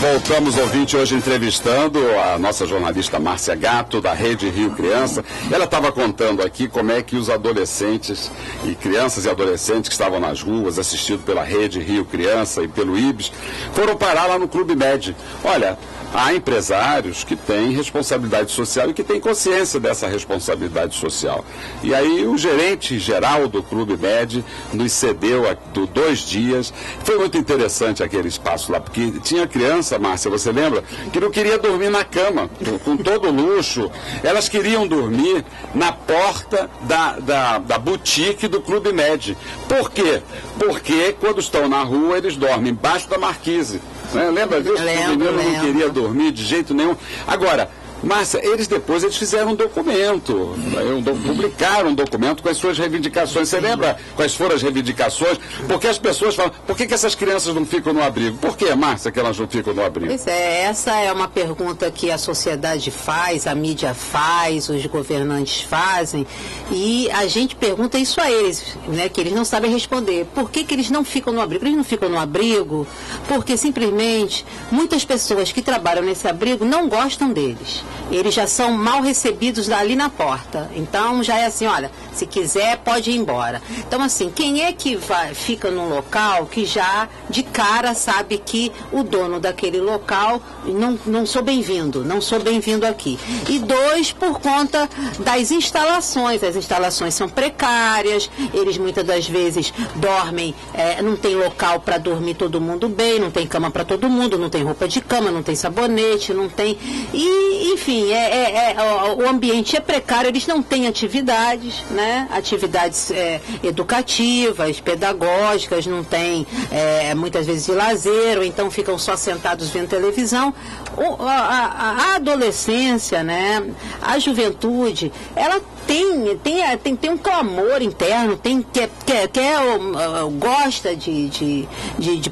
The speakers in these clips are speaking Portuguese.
Voltamos, ouvinte, hoje entrevistando a nossa jornalista Márcia Gatto, da Rede Rio Criança. Ela estava contando aqui como é que os adolescentes e crianças e adolescentes que estavam nas ruas, assistidos pela Rede Rio Criança e pelo IBS, foram parar lá no Clube Med. Olha, há empresários que têm responsabilidade social e que têm consciência dessa responsabilidade social. E aí o gerente geral do Clube Med nos cedeu 2 dias. Foi muito interessante aquele espaço lá, porque tinha criança, Márcia, você lembra, que não queria dormir na cama, com todo luxo. Elas queriam dormir na porta da boutique do Clube Med. Por quê? Porque quando estão na rua, eles dormem embaixo da marquise. Lembra disso? O menino não queria dormir de jeito nenhum. Agora, Márcia, eles fizeram um documento, publicaram um documento com as suas reivindicações. Você lembra quais foram as reivindicações? Porque as pessoas falam, por que essas crianças não ficam no abrigo? Por que, Márcia, que elas não ficam no abrigo? Pois é, essa é uma pergunta que a sociedade faz, a mídia faz, os governantes fazem, e a gente pergunta isso a eles, né, que eles não sabem responder. Por que eles não ficam no abrigo? Eles não ficam no abrigo porque simplesmente muitas pessoas que trabalham nesse abrigo não gostam deles. Eles já são mal recebidos ali na porta. Então já é assim, olha, se quiser pode ir embora. Então assim, quem é que fica num local que já de cara sabe que o dono daquele local não sou bem-vindo, não sou bem-vindo aqui. E 2, por conta das instalações. As instalações são precárias, eles muitas das vezes dormem, não tem local para dormir todo mundo bem, não tem cama para todo mundo, não tem roupa de cama, não tem sabonete, não tem... Enfim, o ambiente é precário, eles não têm atividades, né? Atividades educativas, pedagógicas, não tem muitas vezes de lazer, ou então ficam só sentados vendo televisão. A adolescência, né? A juventude, ela tem um clamor interno, gosta de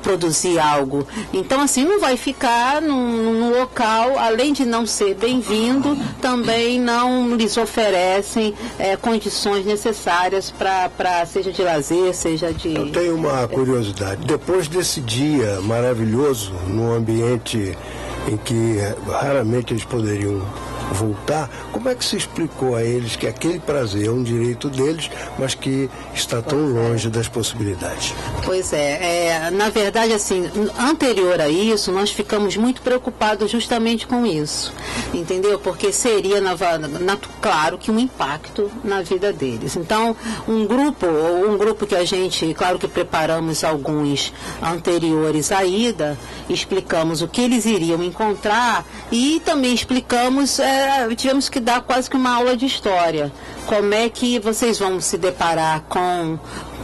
produzir algo. Então, assim, não vai ficar num local, além de não ser bem-vindo, também não lhes oferecem condições necessárias para seja de lazer, seja de... Eu tenho uma curiosidade. Depois desse dia maravilhoso, num ambiente em que raramente eles poderiam voltar, como é que se explicou a eles que aquele prazer é um direito deles, mas que está tão longe das possibilidades? Pois na verdade, assim, anterior a isso, nós ficamos muito preocupados justamente com isso, entendeu? Porque seria, claro, que um impacto na vida deles. Então, um grupo que a gente, claro que preparamos alguns anteriores à ida, explicamos o que eles iriam encontrar e também explicamos, tivemos que dar quase que uma aula de história. Como é que vocês vão se deparar com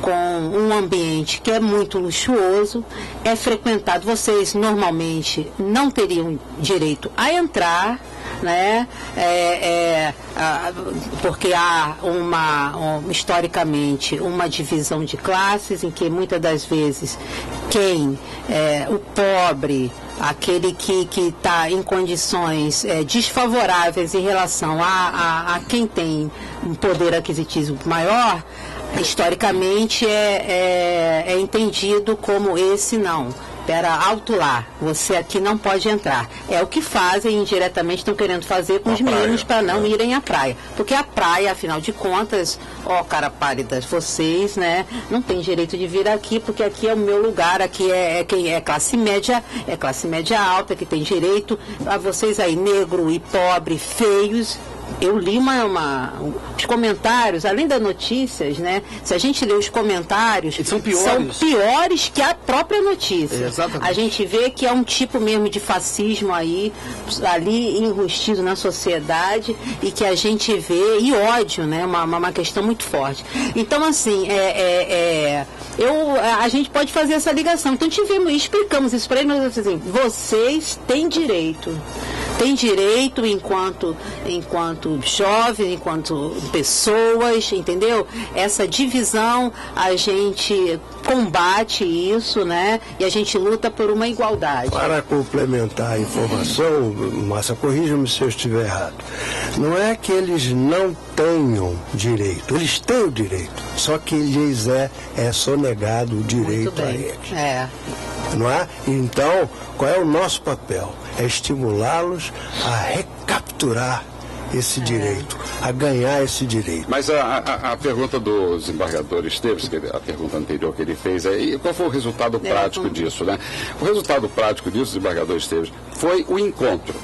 um ambiente que é muito luxuoso, é frequentado, vocês normalmente não teriam direito a entrar, né? Porque há historicamente uma divisão de classes em que muitas das vezes o pobre, aquele que está em condições desfavoráveis em relação a quem tem um poder aquisitivo maior, historicamente é entendido como esse não. Espera, alto lá, você aqui não pode entrar. É o que fazem, indiretamente estão querendo fazer com os meninos para não irem à praia. Porque a praia, afinal de contas, cara pálida, vocês, né, não tem direito de vir aqui, porque aqui é o meu lugar, aqui quem é classe média alta, que tem direito a vocês aí, negro e pobre, feios. Eu li os comentários, além das notícias, né? Se a gente lê os comentários, são piores que a própria notícia. Exatamente. A gente vê que é um tipo mesmo de fascismo ali enrustido na sociedade e que a gente vê, e ódio, né? Uma questão muito forte. Então, assim, a gente pode fazer essa ligação. Então, explicamos isso para eles, mas assim, vocês têm direito tem direito enquanto jovens, enquanto pessoas, entendeu? Essa divisão, a gente combate isso, né? E a gente luta por uma igualdade. Para complementar a informação, Márcia, corrija-me se eu estiver errado. Não é que eles não tenham direito, eles têm o direito, só que lhes é sonegado o direito a eles. Não é? Então, qual é o nosso papel? É estimulá-los a recapturar esse direito, a ganhar esse direito. Mas a pergunta do desembargador Esteves, a pergunta anterior que ele fez, qual foi o resultado prático disso, né? O resultado prático disso, desembargador Esteves, foi o encontro.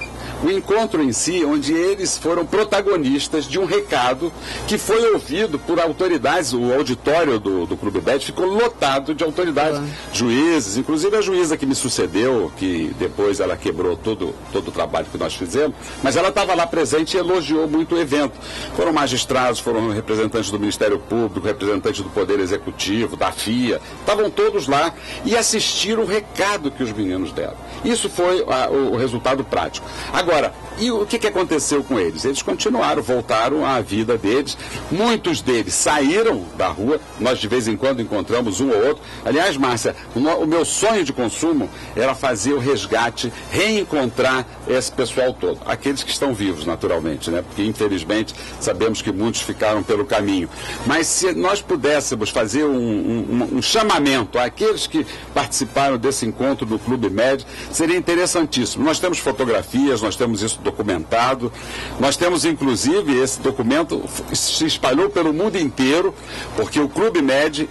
O encontro em si, onde eles foram protagonistas de um recado que foi ouvido por autoridades. O auditório do Clube Bet ficou lotado de autoridades, juízes, inclusive a juíza que me sucedeu, que depois ela quebrou todo o trabalho que nós fizemos, mas ela estava lá presente e elogiou muito o evento. Foram magistrados, foram representantes do Ministério Público, representantes do Poder Executivo, da FIA, estavam todos lá e assistiram o recado que os meninos deram. Isso foi o resultado prático. Agora, e o que aconteceu com eles? Eles continuaram, voltaram à vida deles. Muitos deles saíram da rua. Nós de vez em quando encontramos um ou outro. Aliás, Márcia, o meu sonho de consumo era fazer o resgate, reencontrar esse pessoal todo. Aqueles que estão vivos, naturalmente, né? Porque infelizmente sabemos que muitos ficaram pelo caminho. Mas se nós pudéssemos fazer um chamamento àqueles que participaram desse encontro no Clube Med, seria interessantíssimo. Nós temos fotografias, nós temos isso documentado, nós temos inclusive esse documento se espalhou pelo mundo inteiro, porque o Clube Med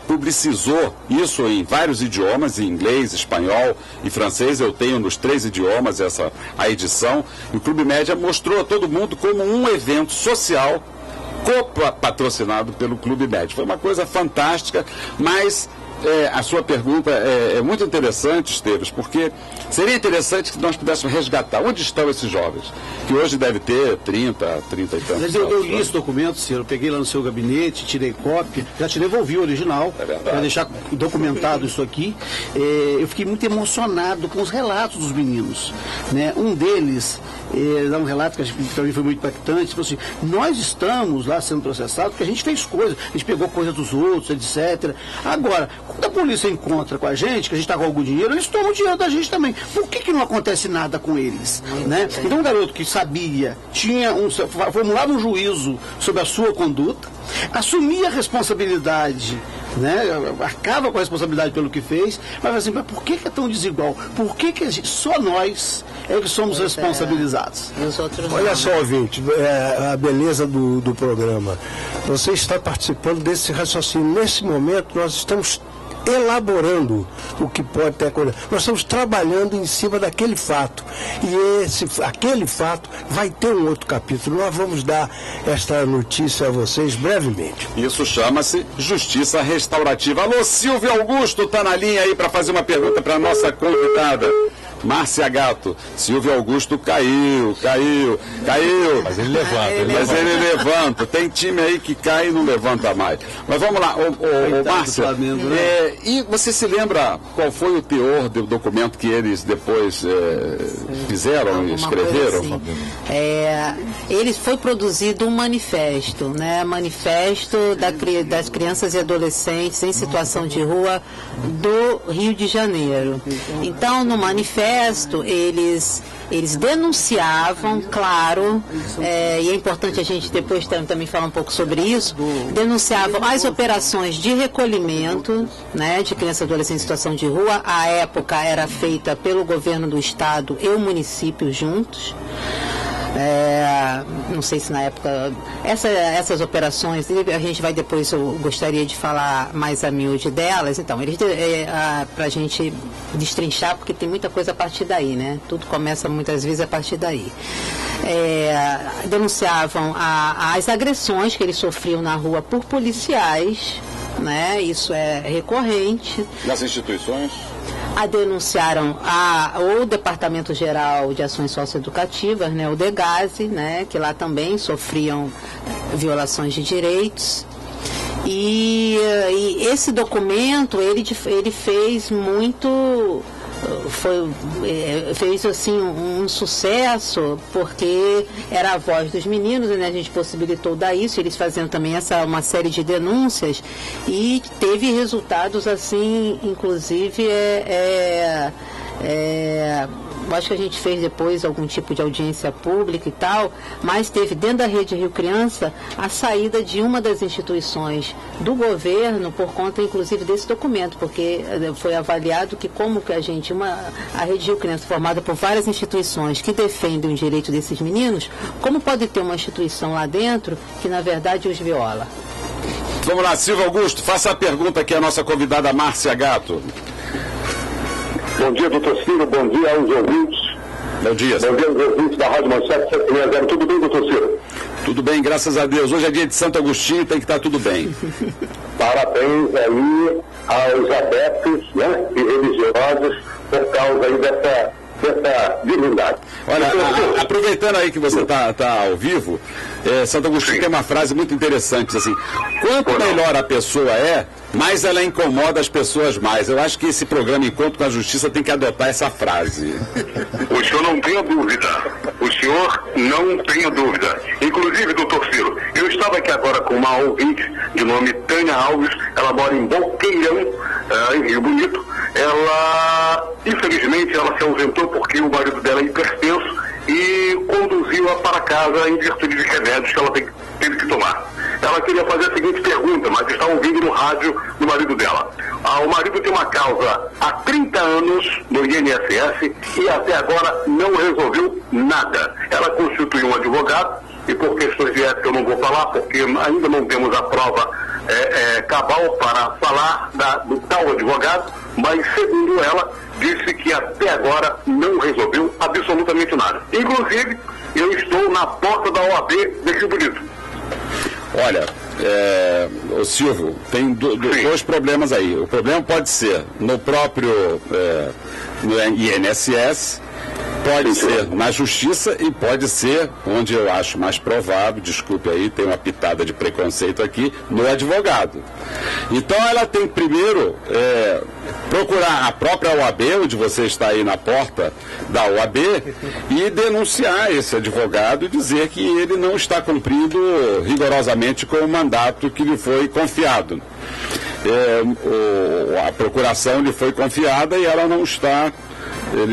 publicizou isso em vários idiomas, em inglês, espanhol e francês. Eu tenho nos 3 idiomas a edição. E o Clube Med mostrou a todo mundo como um evento social patrocinado pelo Clube Med. Foi uma coisa fantástica, mas a sua pergunta é muito interessante, Esteves, porque seria interessante que nós pudéssemos resgatar onde estão esses jovens, que hoje deve ter 30 e tantos. Mas eu li esse documento, senhor, eu peguei lá no seu gabinete, tirei cópia, já te devolvi o original, para deixar documentado isso aqui. Eu fiquei muito emocionado com os relatos dos meninos, né? Um deles dá um relato que para mim foi muito impactante, tipo assim, nós estamos lá sendo processados porque a gente fez coisas, a gente pegou coisa dos outros, etc. Agora, quando a polícia encontra com a gente, que a gente está com algum dinheiro, eles tomam o dinheiro da gente também. Por que não acontece nada com eles? Né? Então um garoto que sabia, formulava um juízo sobre a sua conduta, assumia a responsabilidade, né? Arcava com a responsabilidade pelo que fez, mas assim, mas por que é tão desigual? Por que só nós que somos responsabilizados? Olha só, ouvinte, a beleza do programa. Você está participando desse raciocínio. Nesse momento, nós estamos elaborando o que pode ter acontecido. Nós estamos trabalhando em cima daquele fato. E aquele fato vai ter um outro capítulo. Nós vamos dar esta notícia a vocês brevemente. Isso chama-se Justiça Restaurativa. Alô, Silvio Augusto está na linha aí para fazer uma pergunta para a nossa convidada, Márcia Gato. Silvio Augusto caiu. Mas ele levanta. Tem time aí que cai e não levanta mais. Mas vamos lá, Márcia. E você se lembra qual foi o teor do documento que eles depois fizeram e escreveram? Assim. Ele foi produzido um manifesto, né? Manifesto das crianças e adolescentes em situação de rua do Rio de Janeiro. Então, no manifesto, eles denunciavam, claro, e é importante a gente depois também falar um pouco sobre isso, denunciavam as operações de recolhimento, né, de crianças e adolescentes em situação de rua. À época era feita pelo governo do estado e o município juntos. Não sei se na época essas operações, a gente vai depois, eu gostaria de falar mais a miúde delas. Então, para a gente destrinchar, porque tem muita coisa a partir daí, né? Tudo começa muitas vezes a partir daí. Denunciavam as agressões que eles sofriam na rua por policiais, né? Isso é recorrente. Nas instituições? Denunciaram o Departamento Geral de Ações Socioeducativas, né, o DEGASE, né, que lá também sofriam violações de direitos. E esse documento, ele fez muito fez assim um sucesso, porque era a voz dos meninos, né? A gente possibilitou dar isso, eles fazendo também uma série de denúncias, e teve resultados assim, inclusive acho que a gente fez depois algum tipo de audiência pública e tal, mas teve dentro da Rede Rio Criança a saída de uma das instituições do governo por conta, inclusive, desse documento, porque foi avaliado que como que a Rede Rio Criança, formada por várias instituições que defendem os direitos desses meninos, como pode ter uma instituição lá dentro que, na verdade, os viola? Vamos lá, Silvio Augusto, faça a pergunta aqui à nossa convidada Márcia Gatto. Bom dia, doutor Ciro. Bom dia aos ouvintes. Bom dia. Bom dia aos ouvintes da Rádio Manchete 760. Tudo bem, doutor Ciro? Tudo bem, graças a Deus. Hoje é dia de Santo Agostinho, tem que estar tudo bem. Parabéns aí aos adeptos, né, e religiosos por causa aí dessa divindade. Olha, aproveitando aí que você está ao vivo, Santo Agostinho tem uma frase muito interessante, assim: quanto melhor a pessoa é, mais ela incomoda as pessoas mais. Eu acho que esse programa Encontro com a Justiça tem que adotar essa frase. O senhor não tenha dúvida. O senhor não tenha dúvida. Inclusive, doutor Ciro, eu estava aqui agora com uma ouvinte de nome Tânia Alves. Ela mora em Boqueirão, em Rio Bonito. Ela, infelizmente, ela se ausentou porque o marido dela é hipertenso e conduziu-a para casa em virtude de remédios que ela teve que tomar. Ela queria fazer a seguinte pergunta, mas está ouvindo no rádio do marido dela. O marido tem uma causa há 30 anos no INSS e até agora não resolveu nada. Ela constituiu um advogado e, por questões de ética, eu não vou falar, porque ainda não temos a prova cabal para falar do tal advogado, mas, segundo ela, disse que até agora não resolveu absolutamente nada. Inclusive, eu estou na porta da OAB de Rio Bonito. Olha, o Silvio, tem dois problemas aí. O problema pode ser no próprio no INSS, pode ser na Justiça e pode ser, onde eu acho mais provável, desculpe aí, tem uma pitada de preconceito aqui, no advogado. Então ela tem primeiro procurar a própria OAB, onde você está aí na porta da OAB, e denunciar esse advogado e dizer que ele não está cumprindo rigorosamente com o mandato que lhe foi confiado. A procuração lhe foi confiada e ele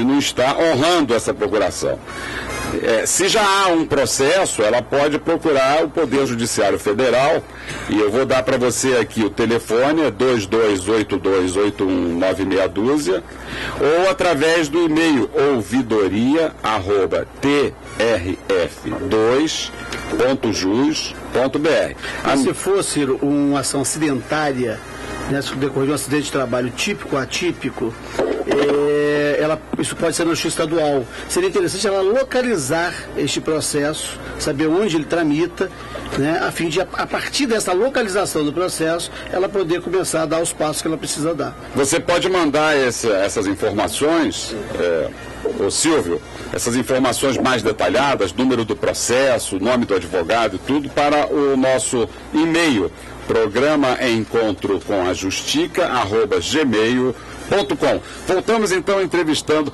não está honrando essa procuração. Se já há um processo, ela pode procurar o Poder Judiciário Federal, e eu vou dar para você aqui o telefone, é 2282819612, ou através do e-mail ouvidoria@trf2.jus.br. Se fosse uma ação acidentária, né, decorrer de um acidente de trabalho típico ou atípico, isso pode ser na Justiça Estadual. Seria interessante ela localizar este processo, saber onde ele tramita, né, a fim de, a partir dessa localização do processo, ela poder começar a dar os passos que ela precisa dar. Você pode mandar essas informações, Silvio, essas informações mais detalhadas, número do processo, nome do advogado e tudo, para o nosso e-mail, programa Encontro com a Justica@gmail.com. Voltamos então entrevistando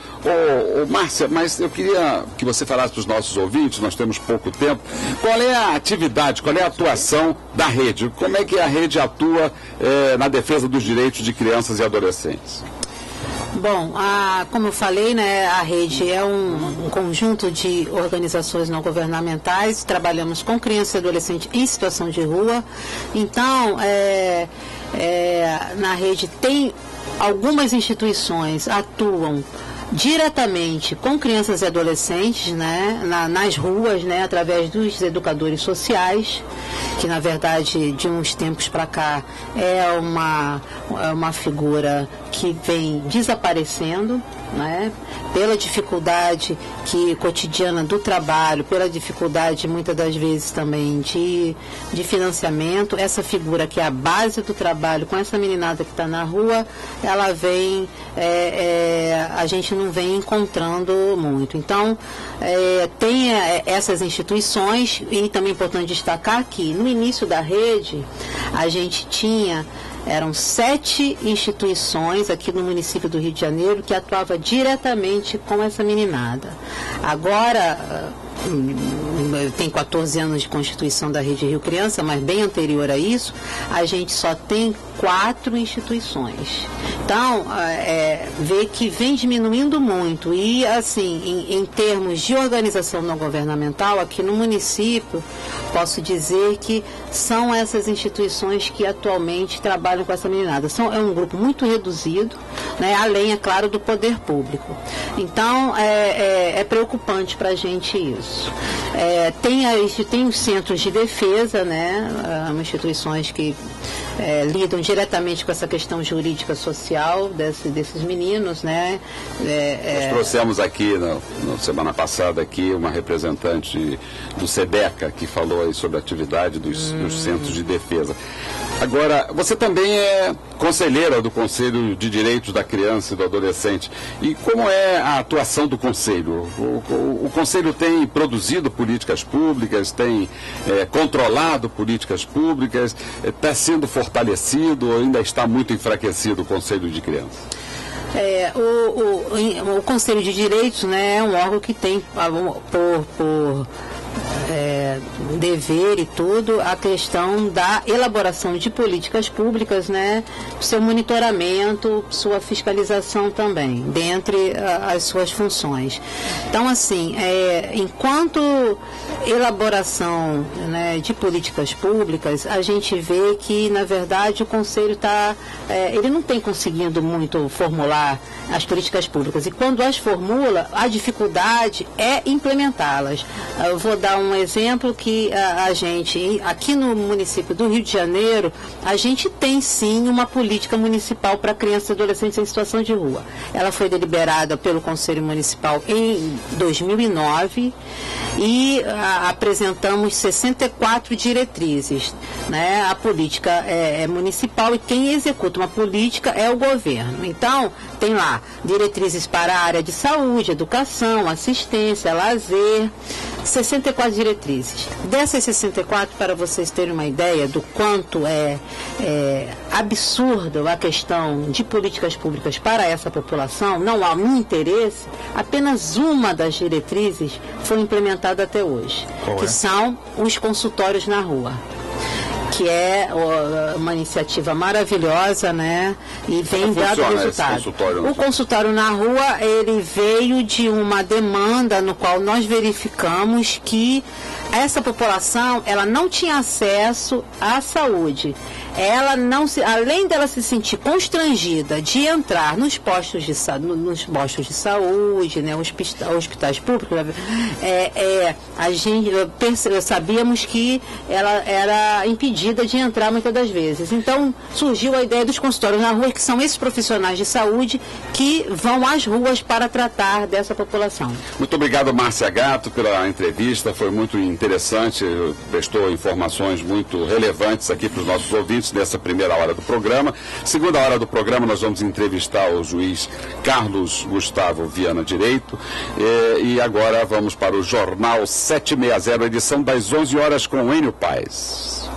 Márcia, mas eu queria que você falasse para os nossos ouvintes, nós temos pouco tempo, qual é a atividade, qual é a atuação da rede, como é que a rede atua na defesa dos direitos de crianças e adolescentes? Bom, como eu falei, né, a rede é um conjunto de organizações não governamentais, trabalhamos com criança e adolescente em situação de rua. Então, na rede tem algumas instituições atuam diretamente com crianças e adolescentes, né, nas ruas, né, através dos educadores sociais, que na verdade de uns tempos para cá é uma figura que vem desaparecendo, né, pela dificuldade cotidiana do trabalho, pela dificuldade muitas das vezes também de financiamento. Essa figura que é a base do trabalho com essa meninada que está na rua, ela vem, a gente não vem encontrando muito. Então, tem essas instituições, e também é importante destacar que no início da rede a gente tinha eram 7 instituições aqui no município do Rio de Janeiro que atuavam diretamente com essa meninada. Agora, tem 14 anos de constituição da Rede Rio Criança, mas bem anterior a isso, a gente só tem 4 instituições. Então, vê que vem diminuindo muito. E, assim, em termos de organização não governamental, aqui no município, posso dizer que são essas instituições que atualmente trabalham com essa meninada. É um grupo muito reduzido, né, além, é claro, do poder público. Então, é preocupante para a gente isso. Tem os centros de defesa, né, instituições que lidam diretamente com essa questão jurídica social desses meninos, né? Nós trouxemos aqui, na semana passada, aqui, uma representante do SEDECA que falou aí sobre a atividade dos centros de defesa. Agora, você também é conselheira do Conselho de Direitos da Criança e do Adolescente. E como é a atuação do Conselho? O Conselho tem produzido políticas públicas, tem controlado políticas públicas, está sendo fortalecido ou ainda está muito enfraquecido o Conselho de Criança? O Conselho de Direitos, né, é um órgão que tem por dever e tudo a questão da elaboração de políticas públicas, né, seu monitoramento, sua fiscalização também, dentre as suas funções. Então, assim, enquanto elaboração, né, de políticas públicas, a gente vê que, na verdade, o Conselho ele não tem conseguido muito formular as políticas públicas, e quando as formula, a dificuldade é implementá-las. Eu vou dar um exemplo que a gente, aqui no município do Rio de Janeiro, a gente tem sim uma política municipal para crianças e adolescentes em situação de rua. Ela foi deliberada pelo Conselho Municipal em 2009 e apresentamos 64 diretrizes, né? A política é municipal e quem executa uma política é o governo. Então, tem lá diretrizes para a área de saúde, educação, assistência, lazer, 64 diretrizes. Dessas 64, para vocês terem uma ideia do quanto é absurdo a questão de políticas públicas para essa população, não há um interesse, apenas uma das diretrizes foi implementada até hoje, que são os consultórios na rua, que é uma iniciativa maravilhosa, né? E vem dando resultado. O consultório na rua, ele veio de uma demanda no qual nós verificamos que essa população, ela não tinha acesso à saúde. Ela não além dela se sentir constrangida de entrar nos postos de saúde, né, hospitais públicos, a gente sabíamos que ela era impedida de entrar muitas das vezes. Então surgiu a ideia dos consultórios na rua, que são esses profissionais de saúde que vão às ruas para tratar dessa população. Muito obrigado, Márcia Gatto, pela entrevista, foi muito interessante, prestou informações muito relevantes aqui para os nossos ouvintes nessa primeira hora do programa. Segunda hora do programa nós vamos entrevistar o juiz Carlos Gustavo Viana Direito e agora vamos para o Jornal 760, edição das 11 horas com Enio Paes.